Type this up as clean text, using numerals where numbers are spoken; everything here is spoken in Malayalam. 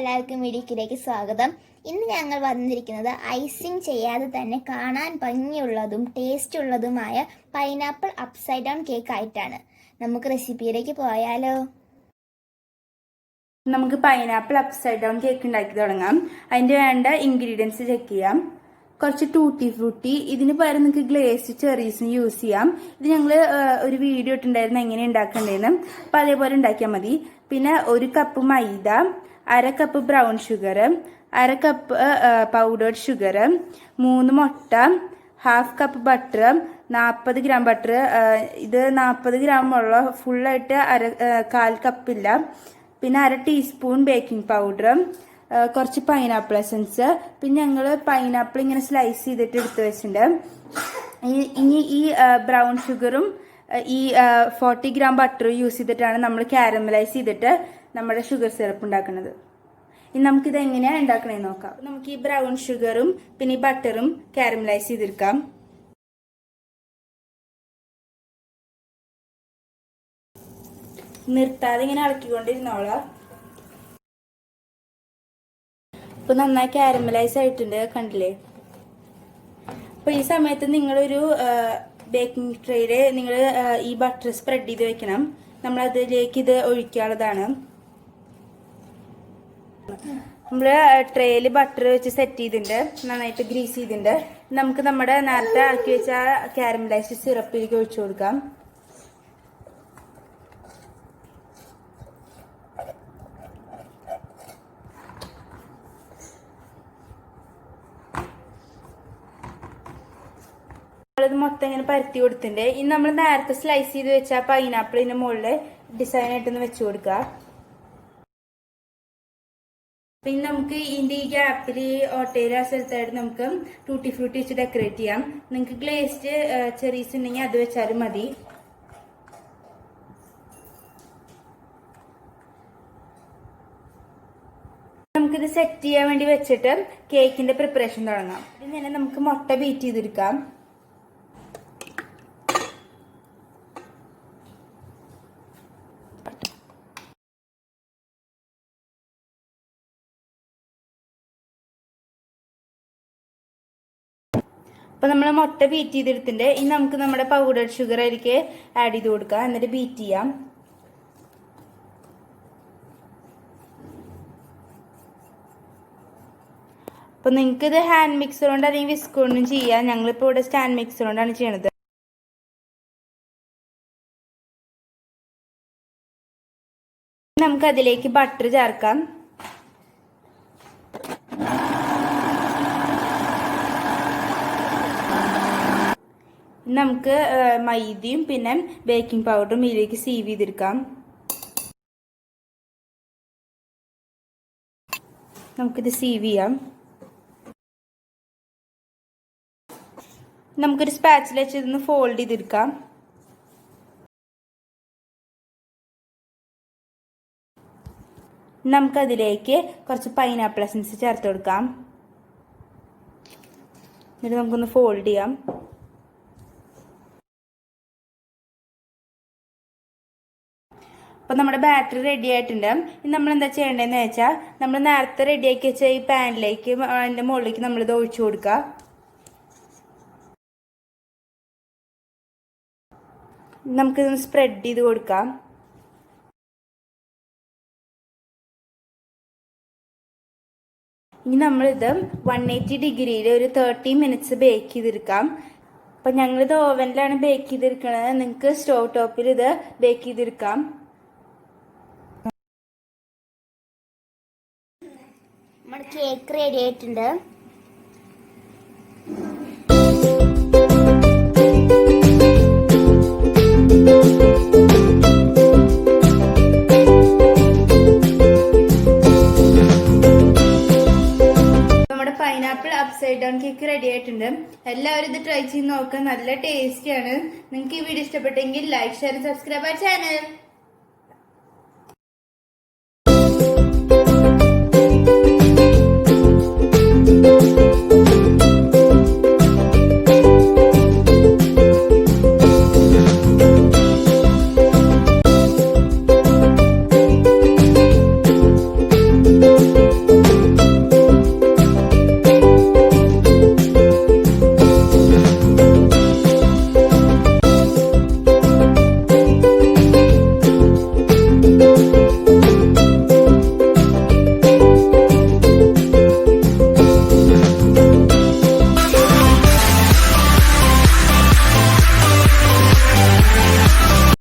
എല്ലാവർക്കും മിടുക്കിലേക്ക് സ്വാഗതം. ഇന്ന് ഞങ്ങൾ വന്നിരിക്കുന്നത് ഐസിങ് ചെയ്യാതെ തന്നെ കാണാൻ ഭംഗിയുള്ളതും ടേസ്റ്റ് ഉള്ളതുമായ പൈനാപ്പിൾ അപ്സൈഡ് ഡൗൺ കേക്ക് ആയിട്ടാണ്. നമുക്ക് റെസിപ്പിയിലേക്ക് പോയാലോ? നമുക്ക് പൈനാപ്പിൾ അപ്സൈഡ് ഡൗൺ കേക്ക് ഉണ്ടാക്കി തുടങ്ങാം. അതിൻ്റെ വേണ്ട ഇൻഗ്രീഡിയൻസ് ചെക്ക് ചെയ്യാം. കുറച്ച് ടൂട്ടി ഫ്രൂട്ടി, ഇതിന് പകരം നിങ്ങൾക്ക് ഗ്ലേസ് ചെറീസിന് യൂസ് ചെയ്യാം. ഇത് ഞങ്ങൾ ഒരു വീഡിയോ ഇട്ടുണ്ടായിരുന്നു എങ്ങനെ ഉണ്ടാക്കേണ്ടതെന്ന്, അപ്പം അതേപോലെ ഉണ്ടാക്കിയാൽ മതി. പിന്നെ 1 കപ്പ് മൈദ, 1/2 cup brown sugar, 1/2 cup powdered sugar, 3 മുട്ട, 1/2 കപ്പ് ബട്ടർ, 40 ഗ്രാം ബട്ടർ. ഇത് 40 ഗ്രാം ഉള്ള ഫുള്ളായിട്ട് 1/4 കപ്പില്ല. പിന്നെ 1/2 ടീസ്പൂൺ ബേക്കിംഗ് പൗഡർ, കുറച്ച് പൈനാപ്പിൾ എസൻസ്. പിന്നെ ഞങ്ങൾ പൈനാപ്പിൾ ഇങ്ങനെ സ്ലൈസ് ചെയ്തിട്ട് എടുത്ത് വെച്ചിട്ടുണ്ട്. ഇനി ഈ ബ്രൗൺ ഷുഗറും ഈ 40 ഗ്രാം ബട്ടറും യൂസ് ചെയ്തിട്ടാണ് നമ്മൾ കാരമലൈസ് ചെയ്തിട്ട് നമ്മുടെ ഷുഗർ സിറപ്പ് ഉണ്ടാക്കുന്നത്. ഇനി നമുക്കിത് എങ്ങനെയാണ് ഉണ്ടാക്കണമെന്ന് നോക്കാം. നമുക്ക് ഈ ബ്രൗൺ ഷുഗറും പിന്നെ ഈ ബട്ടറും കാരമലൈസ് ചെയ്തെടുക്കാം. നിർത്താതെ ഇങ്ങനെ ഇളക്കിക്കൊണ്ടിരുന്നോളാം. ഇപ്പൊ നന്നായി കാരമലൈസ് ആയിട്ടുണ്ട്, കണ്ടില്ലേ? അപ്പൊ ഈ സമയത്ത് നിങ്ങളൊരു ബേക്കിംഗ് ട്രേയില് നിങ്ങൾ ഈ ബട്ടർ സ്പ്രെഡ് ചെയ്ത് വെക്കണം. നമ്മൾ അതിലേക്ക് ഇത് ഒഴിക്കാനുള്ളതാണ്. നമ്മള് ട്രേയില് ബട്ടർ വെച്ച് സെറ്റ് ചെയ്തിട്ടുണ്ട്, നന്നായിട്ട് ഗ്രീസ് ചെയ്തിട്ടുണ്ട്. നമുക്ക് നമ്മുടെ നേരത്തെ ആക്കി വെച്ച കാരമലൈസ്ഡ് സിറപ്പിലേക്ക് ഒഴിച്ചു കൊടുക്കാം. ഇത് മൊത്തം ഇങ്ങനെ പരത്തി കൊടുത്തിട്ടുണ്ട്. ഇനി നമ്മൾ നേരത്തെ സ്ലൈസ് ചെയ്ത് വെച്ച പൈനാപ്പിളിന്റെ മുകളിൽ ഡിസൈൻ ആയിട്ടൊന്ന് വെച്ചു കൊടുക്കുക. പിന്നെ നമുക്ക് ഇതിന്റെ ഈ ഗ്യാപ്പിൽ ഓട്ടയില സ്ഥലത്തായിട്ട് നമുക്ക് ടൂട്ടി ഫ്രൂട്ടി വെച്ച് ഡെക്കറേറ്റ് ചെയ്യാം. നിങ്ങൾക്ക് ഗ്ലേസ്ഡ് ചെറീസ് ഉണ്ടെങ്കിൽ അത് വെച്ചാലും മതി. നമുക്കിത് സെറ്റ് ചെയ്യാൻ വേണ്ടി വെച്ചിട്ട് കേക്കിന്റെ പ്രിപ്പറേഷൻ തുടങ്ങാം. ഇതിന് തന്നെ നമുക്ക് മുട്ട ബീറ്റ് ചെയ്തെടുക്കാം. അപ്പൊ നമ്മൾ മുട്ട ബീറ്റ് ചെയ്തെടുത്തിട്ടുണ്ട്. ഇനി നമുക്ക് നമ്മുടെ പൗഡർഡ് ഷുഗർ അതിലേക്ക് ആഡ് ചെയ്ത് കൊടുക്കാം. എന്നിട്ട് ബീറ്റ് ചെയ്യാം. അപ്പൊ നിങ്ങൾക്ക് ഇത് ഹാൻഡ് മിക്സർ കൊണ്ട് അല്ലെങ്കിൽ വിസ്ക് കൊണ്ടും ചെയ്യാം. ഞങ്ങളിപ്പോ ഇവിടെ സ്റ്റാൻഡ് മിക്സർ കൊണ്ടാണ് ചെയ്യണത്. നമുക്ക് അതിലേക്ക് ബട്ടർ ചേർക്കാം. നമുക്ക് മൈദയും പിന്നെ ബേക്കിംഗ് പൗഡറും ഇതിലേക്ക് സീവ് ചെയ്തെടുക്കാം. നമുക്കിത് സീവ് ചെയ്യാം. നമുക്കൊരു സ്പാച്ചിൽ വെച്ച് ഇതൊന്ന് ഫോൾഡ് ചെയ്തെടുക്കാം. നമുക്കതിലേക്ക് കുറച്ച് പൈനാപ്പിൾ എസൻസ് ചേർത്ത് കൊടുക്കാം. എന്നിട്ട് നമുക്കൊന്ന് ഫോൾഡ് ചെയ്യാം. അപ്പോൾ നമ്മുടെ ബാറ്ററി റെഡി ആയിട്ടുണ്ട്. ഇനി നമ്മൾ എന്താ ചെയ്യേണ്ടതെന്ന് വെച്ചാൽ നമ്മൾ നേരത്തെ റെഡിയാക്കി വെച്ച ഈ പാനിലേക്ക് അതിൻ്റെ മുകളിലേക്ക് നമ്മളിത് ഒഴിച്ചു കൊടുക്കുക. നമുക്കിതൊന്ന് സ്പ്രെഡ് ചെയ്ത് കൊടുക്കാം. ഇനി നമ്മളിത് 180 ഡിഗ്രിയിൽ ഒരു 30 മിനിറ്റ്സ് ബേക്ക് ചെയ്തെടുക്കാം. അപ്പം ഞങ്ങളിത് ഓവനിലാണ് ബേക്ക് ചെയ്തെടുക്കുന്നത്. നിങ്ങൾക്ക് സ്റ്റോവ് ടോപ്പിൽ ഇത് ബേക്ക് ചെയ്തെടുക്കാം. നമ്മുടെ കേക്ക് റെഡി ആയിട്ടുണ്ട്. നമ്മുടെ pineapple upside down cake ready ആയിട്ടുണ്ട്. എല്ലാവരും ഇത് ട്രൈ ചെയ്ത് നോക്കുക, നല്ല ടേസ്റ്റിയാണ്. നിങ്ങൾക്ക് ഈ വീഡിയോ ഇഷ്ടപ്പെട്ടെങ്കിൽ ലൈക്ക്, ഷെയർ, സബ്സ്ക്രൈബ് ആ ചാനൽ.